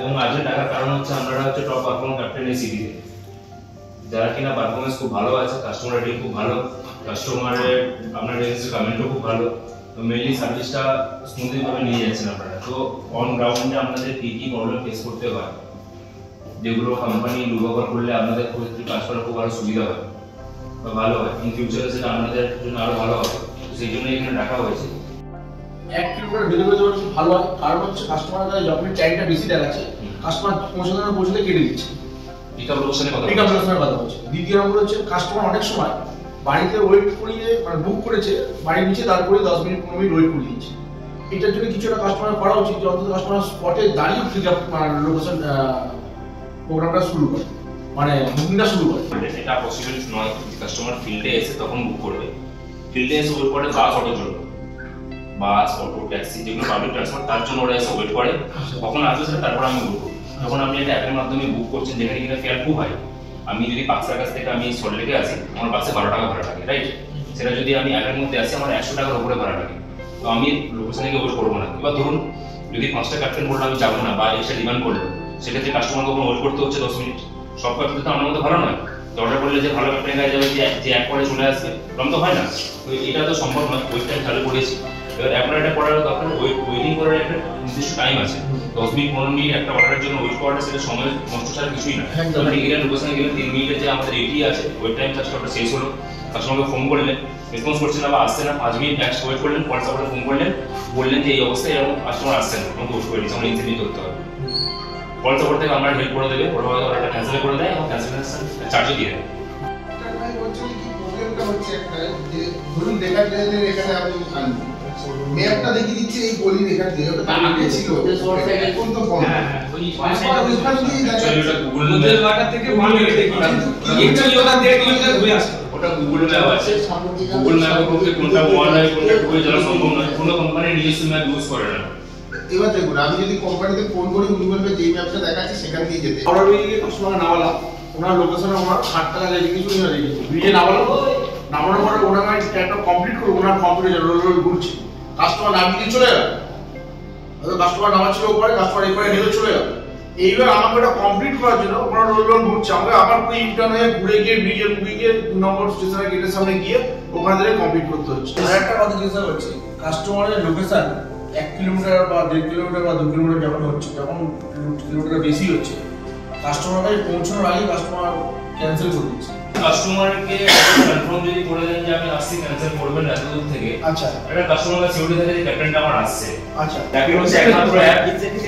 এবং আর্জেন্ট টাকার কারণ হচ্ছে আমরা হচ্ছে টপ পারফর্ম ক্যাপ্টেন এই সিটিতে, যারা কিনা পারফরমেন্স খুব ভালো আছে, কাস্টমার রেটিং খুব ভালো, কাস্টমারের আপনার এজেন্সির কমেন্টও খুব ভালো, তো মেইনলি সার্ভিসটা স্মুথলি ভাবে নিয়ে যাচ্ছেন আপনারা। তো অন গ্রাউন্ডে আপনাদের কি কি প্রবলেম ফেস করতে হয়, যেগুলো কোম্পানি ডুবোভার করলে আপনাদের ক্ষেত্রে কাজ করা খুব ভালো সুবিধা হয় বা ভালো হয়, ইন ফিউচারে সেটা আপনাদের জন্য আরো ভালো হবে, সেই জন্য এখানে রাখা হয়েছে। 1 কিলোমিটার ডেলিভারি দেওয়া খুব ভালো হয়, কারণ হচ্ছে কাস্টমার যখন টাইমটা বেশি দেখাচ্ছে কাস্টমার পৌঁছতে কেটে দিচ্ছে। পিকআপ লোকেশনের কথা বলছে। দ্বিতীয় নম্বর হচ্ছে কাস্টমার অনেক সময় বাড়িতে ওয়েট করিয়ে মানে বুক করেছে, বাড়ির নিচে তারপরে 10 মিনিট 15 মিনিট ওয়েট করিয়ে দিচ্ছে। এটার জন্য কিছুটা কাস্টমার করা উচিত যে অন্তত কাস্টমার স্পটে দাঁড়িয়ে পিকআপ লোকেশন প্রোগ্রামটা শুরু করে, মানে বুকিংটা শুরু করে। এটা পসিবল নয় কাস্টমার ফিল্ডে এসে তখন বুক করবে, ফিল্ডে এসে ওয়েট করে বাস অটোর জন্য, বাস অটো ট্যাক্সি যেগুলো পাবলিক ট্রান্সপোর্ট তার জন্য ওরা এসে ওয়েট করে কখন আসবে সেটা তারপর আমি বুক করব। যখন আপনি একটা অ্যাপের মাধ্যমে বুক করছেন যেখানে কিনা ফেয়ার খুব হয়, আমি যদি পাকসার কাছ থেকে আমি সল্টলেকে আসি আমার বাসে 12 টাকা ভাড়া লাগে, রাইট? সেটা যদি আমি অ্যাপের মধ্যে আসি আমার 100 টাকার উপরে ভাড়া লাগে, তো আমি লোকেশনে গিয়ে ওয়েট করবো না। এবার ধরুন যদি 5টা ক্যাপ্টেন বললো আমি যাবো না বা এক্সট্রা ডিমান্ড করলো, সেক্ষেত্রে কাস্টমারকে ওখানে ওয়েট করতে হচ্ছে 10 মিনিট। সব ক্যাপ্টেন তো আমার মধ্যে ভালো নয়, তো অর্ডার করলে যে ভালো ক্যাপ্টেন গায়ে যাবে যে এক পরে চলে আসবে এরকম তো হয় না, তো এটা তো সম্ভব নয়। ওয়েট টাইম চালু করেছি, এবার আপনার এটা করার দরকার ওয়েটিং করার একটা নির্দিষ্ট টাইম আছে, 10 মিনিট 15 মিনিট একটা অর্ডারের জন্য ওয়েট করাটা সেটা সময় নষ্ট ছাড়া কিছুই না। আপনি গেলেন লোকেশনে গেলেন 3 মিনিটের যে আমাদের এটি আছে ওয়েট টাইম চার্জটা শেষ হলো, কাস্টমারকে ফোন করলেন রেসপন্স করছে না বা আসছে না, 5 মিনিট নেক্সট ওয়েট করলেন, হোয়াটসঅ্যাপে ফোন করলেন বললেন যে এই অবস্থায় এরকম কাস্টমার আসছে না, আমাকে ওয়েট করে দিচ্ছি, আমরা ইনসেন্টিভ করতে হবে। হোয়াটসঅ্যাপ থেকে আমরা হেল্প করে দেবে, ওরা হয়তো অর্ডারটা ক্যান্সেল করে দেয় এবং ক্যান্সেলেশন চার্জও দিয়ে দেয়। প্রবলেমটা হচ্ছে একটা যে ধরুন দেখা যায় যে এখানে আমি আনবো ম্যাপটা দেখিয়ে দিচ্ছে এই গলি রেখা দিয়ে ওটা আগে ছিল এখন তো কম ওই ওইখান দিয়ে অ্যাকচুয়ালি ওটা গুগল ওয়াটার থেকে ভালো দেখি একচুয়ালি ওটা 1.5 কিলোমিটার ঘুরে আসে, ওটা গুগল ম্যাপ আছে, গুগল ম্যাপের মধ্যে কোনটা ওয়ান হয় কোনটা টু এ জানা সম্ভব নয়, কোনো কোম্পানি নিজস্ব ম্যাপ ইউজ করে না। এবার দেখুন আমি যদি কোম্পানিতে ফোন করি উনি বলবে যে ম্যাপটা দেখাচ্ছে সেখান দিয়ে যেতে অর্ডার দিয়ে কাস্টমার নামালাম, ওনার লোকেশনে ওনার 60 টাকা লেগে কিছু নিয়ে রেখেছি, ভিডিও নামালাম, নামানোর পরে ওনার একটা কমপ্লিট করে ওনার কম্পিউটার রোল ঘুরছে, কাস্টমার নামিয়ে চলে গেল, কাস্টমার নামাচ্ছিল উপরে, কাস্টমার এরপরে নেমে চলে গেল। এইবার আমাকে ওটা কমপ্লিট করার জন্য ওনার রোল ঘুরছে, আমাকে আবার পুরো ইন্টার্ন হয়ে ঘুরে গিয়ে ব্রিজের বুকিংয়ে 2 নম্বর স্টেশনের গেটের সামনে গিয়ে ওখানে থেকে কমপ্লিট করতে হচ্ছে। আর একটা কথা জিজ্ঞাসা করছি, কাস্টমারের লোকেশন 1 কিলোমিটার বা 1.5 কিলোমিটার বা 2 কিলোমিটার যখন হচ্ছে, যখন কিলোমিটার বেশি হচ্ছে, কাস্টমার কাছে পৌঁছানোর আগে কাস্টমার ক্যান্সেল করে দিচ্ছে। কাস্টমারকে কনফার্ম যদি করে দেন যে আমি আসছি ক্যান্সেল করবেন এত দূর থেকে, আচ্ছা এটা কাস্টমারকে সিওরিটি থাকে যে ক্যাপ্টেনটা আমার আসছে। আচ্ছা অ্যাপের হচ্ছে একমাত্র অ্যাপ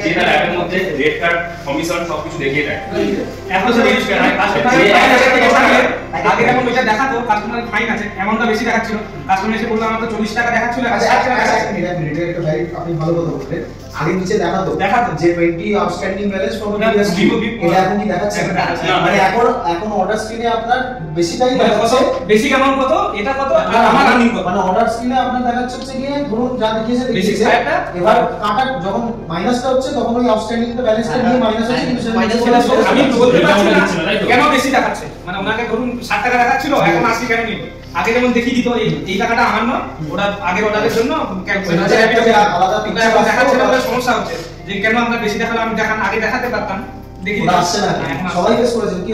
যেটা অ্যাপের মধ্যে রেট কার্ড কমিশন সবকিছু দেখিয়ে দেয়। এখন তো ইউজ করা হয় কাস্টমার আগে যখন ওইটা দেখাতো কাস্টমার ফাইন আছে অ্যামাউন্টটা বেশি দেখাচ্ছিল, কাস্টমার এসে বললো আমার তো 40 টাকা দেখাচ্ছিল, আচ্ছা এটা একটা ভাই আপনি ভালো কথা বললেন, আগে নিচে দেখাতো যে 20 outstanding balance for previous week, এটা এখন কি দেখাচ্ছে? মানে এখন অর্ডার স্ক্রিনে আপনার বেশিটাই দেখাচ্ছে, বেসিক অ্যামাউন্ট কত এটা কত আর আমার আর্নিং কত, মানে অর্ডার স্ক্রিনে আপনার দেখাচ্ছে হচ্ছে কি ধরুন যা দেখিয়েছে এবার কাটা যখন মাইনাসটা হচ্ছে তখন ওই আউটস্ট্যান্ডিং ব্যালেন্সটা নিয়ে মাইনাস হচ্ছে, কিন্তু মাইনাস আমি বলতে পারছি না কেন বেশি দেখাচ্ছে, মানে ওনাকে ধরুন 60 টাকা দেখাচ্ছিল এখন 80 কেন নিল, আগে যেমন দেখিয়ে দিত এই টাকাটা আমার নয় ওটা আগের অর্ডারের জন্য আলাদা পিকচার দেখাচ্ছে না, সমস্যা হচ্ছে যে কেন আমরা বেশি দেখালাম, আমি আগে দেখাতে পারতাম, দেখি আসছে না, সবাই ফেস করেছেন কি